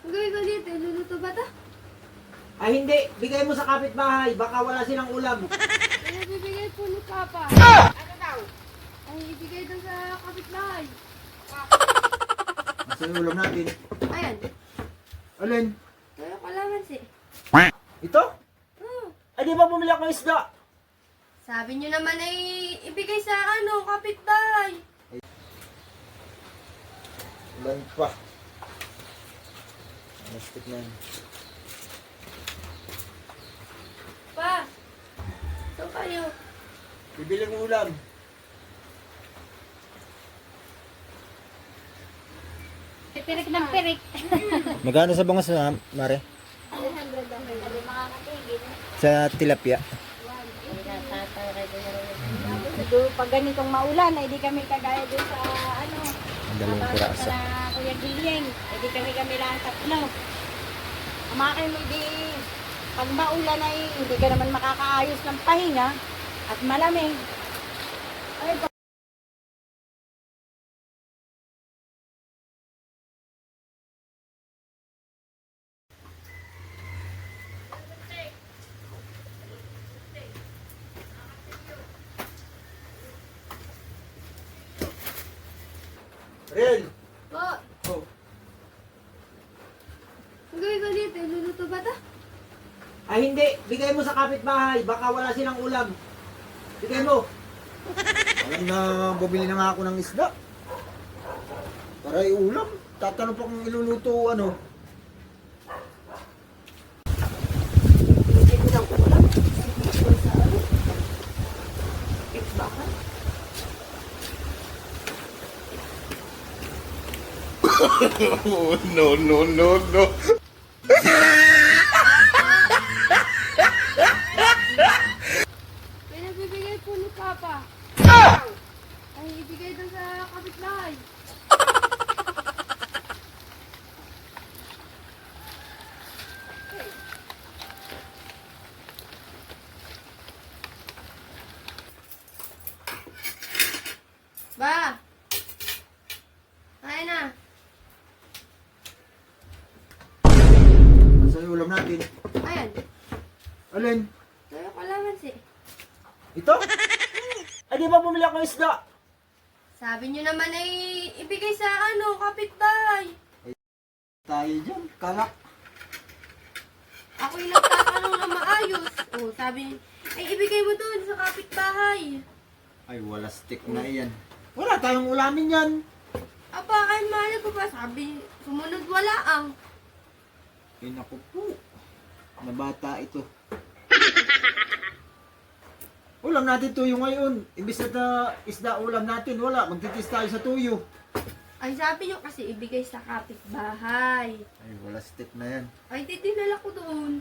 Ang gawin ko dito, luluto ba ito? Ay hindi, bigay mo sa kapitbahay, baka wala silang ulam. Ay, bibigay po ni Papa. Ano daw? Ay, ibigay daw sa kapitbahay. Nasa yung ulam natin. Ayan, Alin? tayo kalamansi. Ito? Oh, Ay di ba bumili ako ng isda? sabi nyo naman ay ibigay sa kapitbahay. Ulan pa. Mastik na yun. Pa, ito kayo. Bibili ng ulam. Pirik ng pirik. Magkano sa bangas na, Mare? 300 ang may makakatigil. Sa tilapia. Siguro pag ganitong maulan, ay di kami kagaya doon sa ano, Ang dalawang piraso. sa Kuya Gilyeng. Ay di kami lang tatlo. Kumain mo di, pag maulan ay hindi ka naman makakaayos ng pahinga at malamig. Ay, Real! Po, Oh. ang gawin ko dito, luluto ba ito? Ay hindi, bigay mo sa kapitbahay, baka wala silang ulam. Bigay mo. Alam na, bumili na nga ako ng isda. Para ulam. Tatanong pa kung iluluto ano. hindi ko ng ulam. Sa ano? Bakit? Oh, no, no, no, no. Pinagbibigay po ni Papa. Ay, ibigay daw sa kapitbahay. Ba! Kaya na. Nasa yung ulam natin. Ayan, Alin? tayo kalamansi. Ito? Ay di ba bumili ako ng isda? Sabi nyo naman ay ibigay sa kapitbahay. Tayo dyan, kalak. Ako yung nagtatanong na maayos. Oh, sabi, ay ibigay mo doon sa kapitbahay. Ay wala stick na yan. Wala tayong ulamin yan. Aba, ay mahal ko pa. Sabi, sumunod wala ang. Ay naku po. Na bata ito. Ulam natin tuyo ngayon. Imbis na isda ulam natin, wala. Magtitis tayo sa tuyo. Ay sabi nyo kasi ibigay sa kapitbahay. Ay wala stick na yan. Ay, titinala ko doon.